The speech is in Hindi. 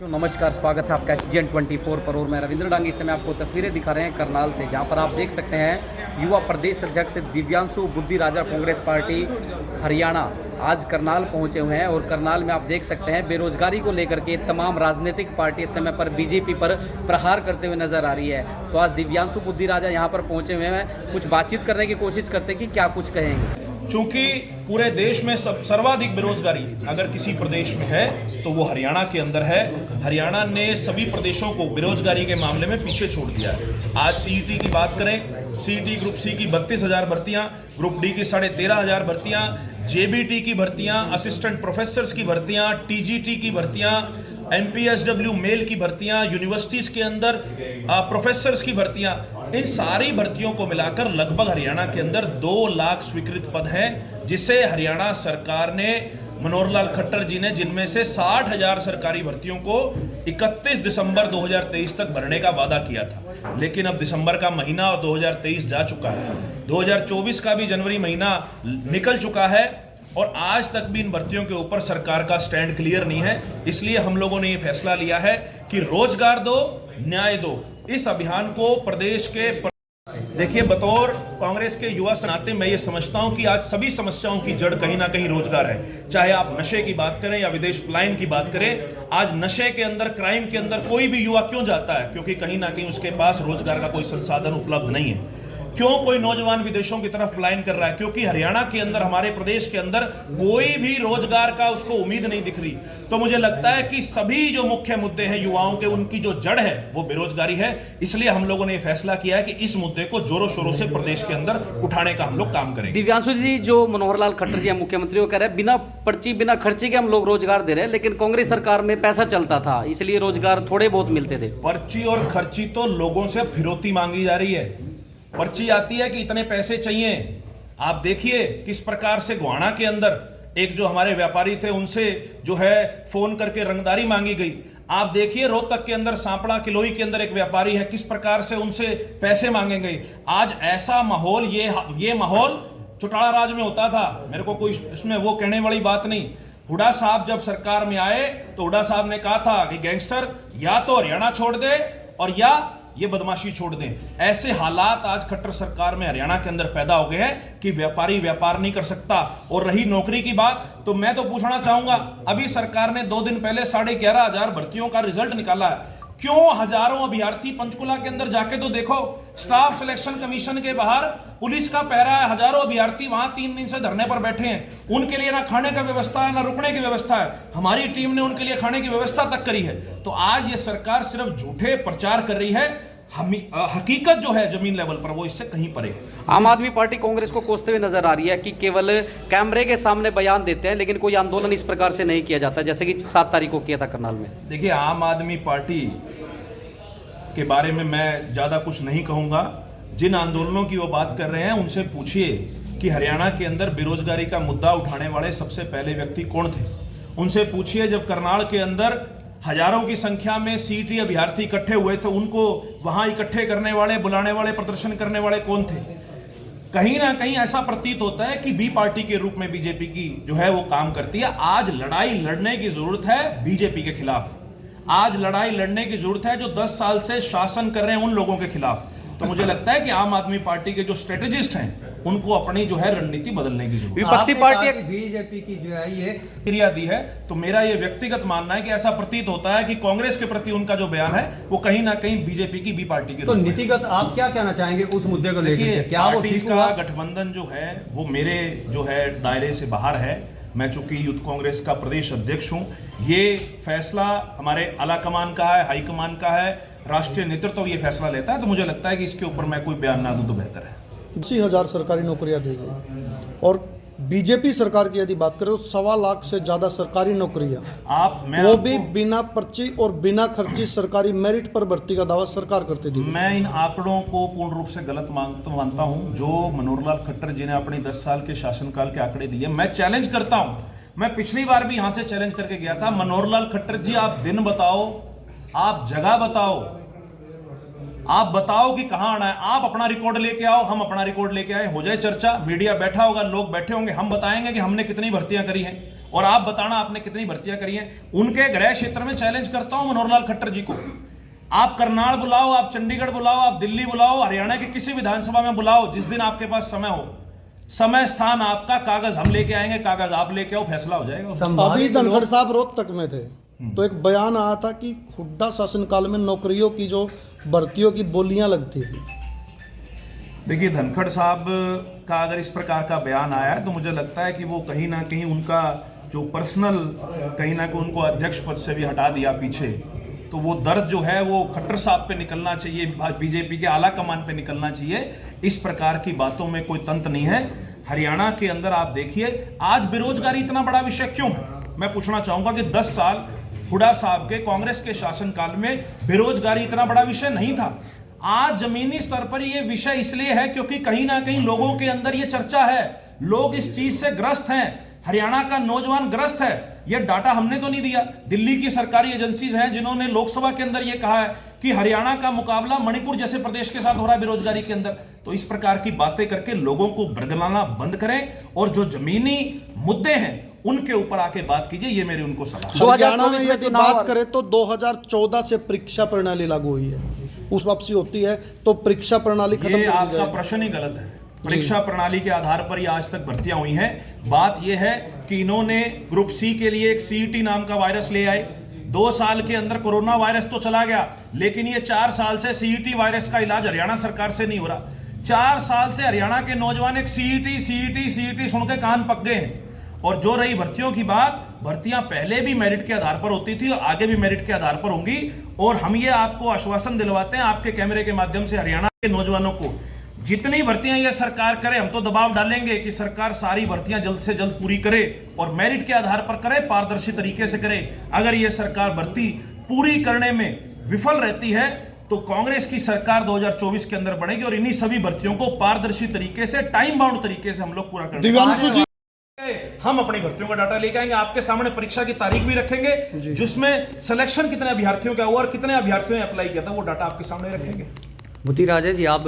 नमस्कार, स्वागत है आपका HGN 24 पर। और मैं रविंद्र डांगी से मैं आपको तस्वीरें दिखा रहे हैं करनाल से, जहां पर आप देख सकते हैं युवा प्रदेश अध्यक्ष दिव्यांशु बुद्धि राजा कांग्रेस पार्टी हरियाणा आज करनाल पहुंचे हुए हैं। और करनाल में आप देख सकते हैं बेरोजगारी को लेकर के तमाम राजनीतिक पार्टी इस समय पर बीजेपी पर प्रहार करते हुए नजर आ रही है। तो आज दिव्यांशु बुद्धि राजा यहाँ पर पहुंचे हुए हैं, कुछ बातचीत करने की कोशिश करते हैं कि क्या कुछ कहेंगे। चूंकि पूरे देश में सर्वाधिक बेरोजगारी अगर किसी प्रदेश में है तो वो हरियाणा के अंदर है। हरियाणा ने सभी प्रदेशों को बेरोजगारी के मामले में पीछे छोड़ दिया है। आज सीईटी की बात करें, सीईटी ग्रुप सी की 32,000 भर्तियां, ग्रुप डी की 13,500 भर्तियां, जेबीटी की भर्तियां, असिस्टेंट प्रोफेसर्स की भर्तियां, टीजीटी की भर्तियां, एमपीएसडब्ल्यू मेल की भर्तियां, यूनिवर्सिटीज के अंदर प्रोफेसर्स की भर्तियां, इन सारी भर्तियों को मिलाकर लगभग हरियाणा के अंदर 2 लाख स्वीकृत पद हैं, जिसे हरियाणा सरकार ने मनोहर लाल खट्टर जी ने जिनमें से 60,000 सरकारी भर्तियों को 31 दिसंबर 2023 तक भरने का वादा किया था। लेकिन अब दिसंबर का महीना और 2023 जा चुका है, 2024 का भी जनवरी महीना निकल चुका है और आज तक भी इन भर्तियों के ऊपर सरकार का स्टैंड क्लियर नहीं है। इसलिए हम लोगों ने ये फैसला लिया है कि रोजगार दो, न्याय दो। इस अभियान को प्रदेश के देखिए, बतौर कांग्रेस के युवा से नाते मैं ये समझता हूं कि आज सभी समस्याओं की जड़ कहीं ना कहीं रोजगार है। चाहे आप नशे की बात करें या विदेश पलायन की बात करें, आज नशे के अंदर, क्राइम के अंदर कोई भी युवा क्यों जाता है? क्योंकि कहीं ना कहीं उसके पास रोजगार का कोई संसाधन उपलब्ध नहीं है। क्यों कोई नौजवान विदेशों की तरफ पलायन कर रहा है? क्योंकि हरियाणा के अंदर, हमारे प्रदेश के अंदर कोई भी रोजगार का उसको उम्मीद नहीं दिख रही। तो मुझे लगता है कि सभी जो मुख्य मुद्दे हैं युवाओं के, उनकी जो जड़ है वो बेरोजगारी है। इसलिए हम लोगों ने फैसला किया है कि इस मुद्दे को जोरों शोरों से प्रदेश के अंदर उठाने का हम लोग काम करेंगे। दिव्यांशु जी, जो मनोहर लाल खट्टर जी मुख्यमंत्री वो कह रहे हैं बिना पर्ची बिना खर्चे के हम लोग रोजगार दे रहे हैं, लेकिन कांग्रेस सरकार में पैसा चलता था, इसलिए रोजगार थोड़े बहुत मिलते थे। पर्ची और खर्ची तो लोगों से फिरौती मांगी जा रही है। पर्ची आती है कि इतने पैसे चाहिए। आप देखिए किस प्रकार से गोहाना के अंदर एक जो हमारे व्यापारी थे उनसे जो है फोन करके रंगदारी मांगी गई। आप देखिए रोहतक के अंदर, सांपड़ा किलोई के अंदर एक व्यापारी है, किस प्रकार से उनसे पैसे मांगे गए। आज ऐसा माहौल, ये माहौल चौटाला राज में होता था। मेरे को कोई इसमें वो कहने वाली बात नहीं। हुड्डा साहब जब सरकार में आए तो हुड्डा साहब ने कहा था कि गैंगस्टर या तो हरियाणा छोड़ दे और या ये बदमाशी छोड़ दें। ऐसे हालात आज खट्टर सरकार में हरियाणा के अंदर पैदा हो गए हैं कि व्यापारी व्यापार नहीं कर सकता। और रही नौकरी की बात, तो मैं तो पूछना चाहूंगा, अभी सरकार ने 2 दिन पहले 11,500 भर्तियों का रिजल्ट निकाला है। क्यों हजारों अभ्यर्थी पंचकुला के अंदर जाके तो देखो, स्टाफ सिलेक्शन कमीशन के बाहर पुलिस का पहरा है, हजारों अभ्यर्थी वहां 3 दिन से धरने पर बैठे हैं। उनके लिए ना खाने का व्यवस्था है, ना रुकने की व्यवस्था है। हमारी टीम ने उनके लिए खाने की व्यवस्था तक करी है। तो आज ये सरकार सिर्फ झूठे प्रचार कर रही है। हकीकत जो है जमीन लेवल पर वो इससे कहीं परे है। आम आदमी पार्टी कांग्रेस को कोसते हुए नजर आ रही है कि केवल कैमरे के सामने बयान देते हैं, लेकिन कोई आंदोलन इस प्रकार से नहीं किया जाता जैसे कि 7 तारीख को किया था करनाल में। देखिए, आम आदमी पार्टी के बारे में मैं ज्यादा कुछ नहीं कहूंगा। जिन आंदोलनों की वो बात कर रहे हैं उनसे पूछिए कि हरियाणा के अंदर बेरोजगारी का मुद्दा उठाने वाले सबसे पहले व्यक्ति कौन थे। उनसे पूछिए जब करनाल के अंदर हजारों की संख्या में सीईटी अभ्यर्थी इकट्ठे हुए थे, उनको वहां इकट्ठे करने वाले, बुलाने वाले, प्रदर्शन करने वाले कौन थे। कहीं ना कहीं ऐसा प्रतीत होता है कि बी पार्टी के रूप में बीजेपी की जो है वो काम करती है। आज लड़ाई लड़ने की जरूरत है बीजेपी के खिलाफ। आज लड़ाई लड़ने की जरूरत है जो 10 साल से शासन कर रहे हैं उन लोगों के खिलाफ। तो मुझे लगता है कि आम आदमी पार्टी के जो स्ट्रेटेजिस्ट हैं उनको अपनी जो है रणनीति बदलने की जरूरत है। विपक्षी पार्टी बीजेपी की जो है ये क्रिया दी है, तो मेरा ये व्यक्तिगत मानना है कि ऐसा प्रतीत होता है कि कांग्रेस के प्रति उनका जो बयान है वो कहीं ना कहीं बीजेपी की बी पार्टी के। तो नीतिगत आप क्या कहना चाहेंगे उस मुद्दे को लेकर? क्या वो पार्टी का गठबंधन जो है वो मेरे जो है दायरे से बाहर है। मैं चूंकि यूथ कांग्रेस का प्रदेश अध्यक्ष हूं, ये फैसला हमारे आला कमान का है, हाईकमान का है, राष्ट्रीय नेतृत्व ये फैसला लेता है। तो मुझे लगता है कि इसके ऊपर मैं कोई बयान ना दूं तो बेहतर है। 80,000 सरकारी नौकरियां दी गई और बीजेपी सरकार की यदि बात करें तो 1.25 लाख से ज्यादा सरकारी नौकरियां, वो भी बिना पर्ची और बिना खर्ची सरकारी मेरिट पर भर्ती का दावा सरकार करती थी। मैं इन आंकड़ों को पूर्ण रूप से गलत मानता हूं जो मनोहर लाल खट्टर जी ने अपने 10 साल के शासनकाल के आंकड़े दिए। मैं चैलेंज करता हूं, मैं पिछली बार भी यहां से चैलेंज करके गया था। मनोहर लाल खट्टर जी, आप दिन बताओ, आप जगह बताओ, आप बताओ कि कहां आना है। आप अपना रिकॉर्ड लेके आओ, हम अपना रिकॉर्ड लेके आए, हो जाए चर्चा, मीडिया बैठा होगा, लोग बैठे होंगे, हम बताएंगे कि हमने कितनी भर्तियां करी हैं। और आप बताना आपने कितनी भर्तियां करी हैं। उनके गृह क्षेत्र में चैलेंज करता हूं मनोहर लाल खट्टर जी को, आप करनाल बुलाओ, आप चंडीगढ़ बुलाओ, आप दिल्ली बुलाओ, हरियाणा के किसी विधानसभा में बुलाओ, जिस दिन आपके पास समय हो, समय स्थान आपका, कागज हम लेके आएंगे, कागज आप लेके आओ, फैसला हो जाएगा। अभी धनखड़ साहब रोहतक में थे तो एक बयान आया था कि हुड्डा शासनकाल में नौकरियों की जो भर्तियों की बोलियां लगती थी। देखिए, धनखड़ साहब का अगर इस प्रकार का बयान आया है तो मुझे लगता है कि वो कहीं ना कहीं उनका जो पर्सनल, कहीं ना कहीं उनको अध्यक्ष पद से भी हटा दिया पीछे, तो वो दर्द जो है वो खट्टर साहब पे निकलना चाहिए, बीजेपी के आला कमान पे निकलना चाहिए। इस प्रकार की बातों में कोई तंत्र नहीं है। हरियाणा के अंदर आप देखिए, आज बेरोजगारी इतना बड़ा विषय क्यों है? मैं पूछना चाहूंगा कि 10 साल हुड्डा साहब के कांग्रेस के शासनकाल में बेरोजगारी इतना बड़ा विषय नहीं था। आज जमीनी स्तर पर यह विषय इसलिए है क्योंकि कहीं ना कहीं लोगों के अंदर यह चर्चा है, लोग इस चीज से ग्रस्त हैं, हरियाणा का नौजवान ग्रस्त है। यह डाटा हमने तो नहीं दिया, दिल्ली की सरकारी एजेंसीज हैं जिन्होंने लोकसभा के अंदर यह कहा है कि हरियाणा का मुकाबला मणिपुर जैसे प्रदेश के साथ हो रहा है बेरोजगारी के अंदर। तो इस प्रकार की बातें करके लोगों को बरगलाना बंद करें और जो जमीनी मुद्दे हैं उनके ऊपर आके बात कीजिए, ये मेरी उनको सलाह। हरियाणा में यदि बात करें तो 2014 से परीक्षा प्रणाली लागू हुई है, उस वापसी होती है तो परीक्षा प्रणाली खत्म कर दी आपका जाएगी। प्रश्न ही गलत है। परीक्षा प्रणाली के आधार पर ही आज तक भर्तियां हुई हैं। बात यह है कि इन्होंने ग्रुप सी के लिए एक सीईटी नाम का वायरस ले आए। 2 साल के अंदर कोरोना वायरस तो चला गया, लेकिन ये 4 साल से सीईटी वायरस का इलाज हरियाणा सरकार से नहीं हो रहा। 4 साल से हरियाणा के नौजवान एक सीईटी सुन के कान पक गए हैं। और जो रही भर्तियों की बात, भर्तियां पहले भी मेरिट के आधार पर होती थी और आगे भी मेरिट के आधार पर होंगी। और हम ये आपको आश्वासन दिलवाते हैं आपके कैमरे के माध्यम से, हरियाणा के नौजवानों को जितनी भर्तियां ये सरकार करे, हम तो दबाव डालेंगे कि सरकार सारी भर्तियां जल्द से जल्द पूरी करे और मेरिट के आधार पर करे, पारदर्शी तरीके से करे। अगर ये सरकार भर्ती पूरी करने में विफल रहती है तो कांग्रेस की सरकार 2024 के अंदर बनेगी और इन्हीं सभी भर्तियों को पारदर्शी तरीके से, टाइम बाउंड तरीके से हम लोग पूरा करेंगे। दिव्यांशु जी, हम अपनी भर्तियों का डाटा लेके आएंगे, आपके सामने परीक्षा की तारीख भी रखेंगे, जिसमें सिलेक्शन कितने अभ्यर्थियों का हुआ और कितने अभ्यर्थियों ने अप्लाई किया था, वो डाटा आपके सामने रखेंगे। मोती राजा जी, आप